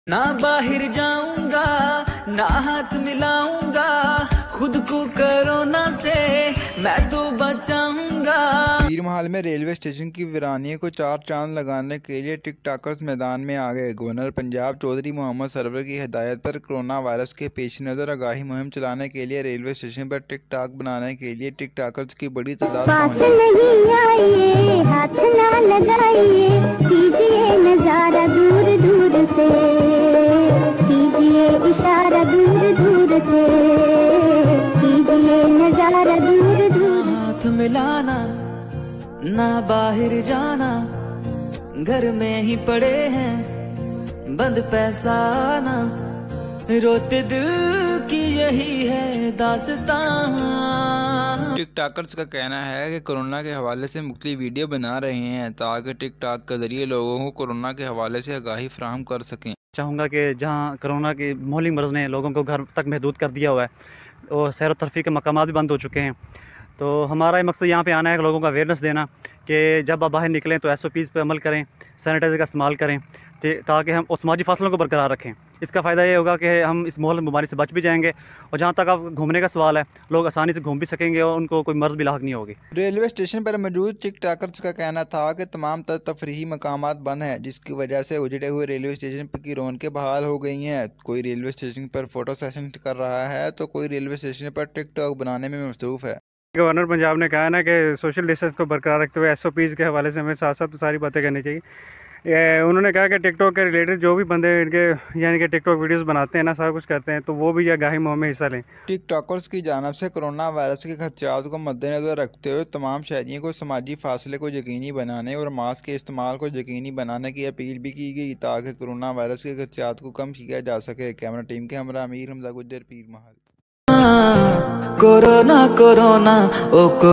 ना बाहर जाऊंगा ना हाथ मिलाऊंगा, खुद को कोरोना से मैं तो बचाऊंगा। पीर महल में रेलवे स्टेशन की वीरानी को चार चांद लगाने के लिए टिकटॉकर्स मैदान में आ गए। गवर्नर पंजाब चौधरी मोहम्मद सरवर की हिदायत पर कोरोना वायरस के पेश नज़र आगाही मुहिम चलाने के लिए रेलवे स्टेशन पर टिकटॉक बनाने के लिए टिकटॉकर्स की बड़ी तादाद पहुंची। हाथ ना लगाइए, कीजिए नजारा दूर दूर से, कीजिए इशारा दूर दूर से, कीजिए नजारा दूर दूर। हाथ मिलाना ना बाहर जाना, घर में ही पड़े हैं बंद पैसा आना, रोते दिल की यही है दास्तां। टिकटॉकर्स का कहना है कि कोरोना के हवाले से मुख्तलिफ वीडियो बना रहे हैं ताकि टिकटॉक के जरिए लोगों को कोरोना के हवाले से आगाही फराहम कर सकें। चाहूँगा कि जहाँ कोरोना की मामूली मर्ज़ ने लोगों को घर तक महदूद कर दिया हुआ है और सैर व तरफ़ी के मकामात भी बंद हो चुके हैं, तो हमारा मकसद यहाँ पे आना है कि लोगों को अवेयरनेस देना कि जब आप बाहर निकलें तो SOPs पे अमल करें, सैनिटाइज़र का इस्तेमाल करें ताकि हम समाजी फासलों को बरकरार रखें। इसका फ़ायदा ये होगा कि हम इस मोहल बीमारी से बच भी जाएंगे और जहाँ तक आप घूमने का सवाल है, लोग आसानी से घूम भी सकेंगे और उनको कोई मर्ज़ भी लाक नहीं होगी। रेलवे स्टेशन पर मौजूद टिकटॉकर्स का कहना था कि तमाम तफरीही मकामात बंद हैं, जिसकी वजह से उजड़े हुए रेलवे स्टेशन की रौनकें बहाल हो गई हैं। कोई रेलवे स्टेशन पर फोटो सेशन कर रहा है तो कोई रेलवे स्टेशन पर टिकटॉक बनाने में मसरूफ़ है। गवर्नर पंजाब ने कहा ना कि सोशल डिस्टेंस को बरकरार रखते हुए SOPs के हवाले से हमें साथ साथ तो सारी बातें करनी चाहिए। उन्होंने कहा कि टिकटॉक के रिलेटेड जो भी बंदे इनके यानी कि टिकटॉक वीडियोस बनाते हैं ना, सारा कुछ करते हैं, तो वो भी आगाही मुहिम में हिस्सा लें। टिकटॉकर्स की जानिब से कोरोना वायरस के खदशात को मद्देनजर रखते हुए तमाम शहरियों को समाजी फासले को यकीनी बनाने और मास्क के इस्तेमाल को यकीनी बनाने की अपील भी की गई ताकि कोरोना वायरस के खदशात को कम किया जा सके। कैमरा टीम के हमरा अमीर हमजा गुज्जर, पीर महल। कोरोना कोरोना ओ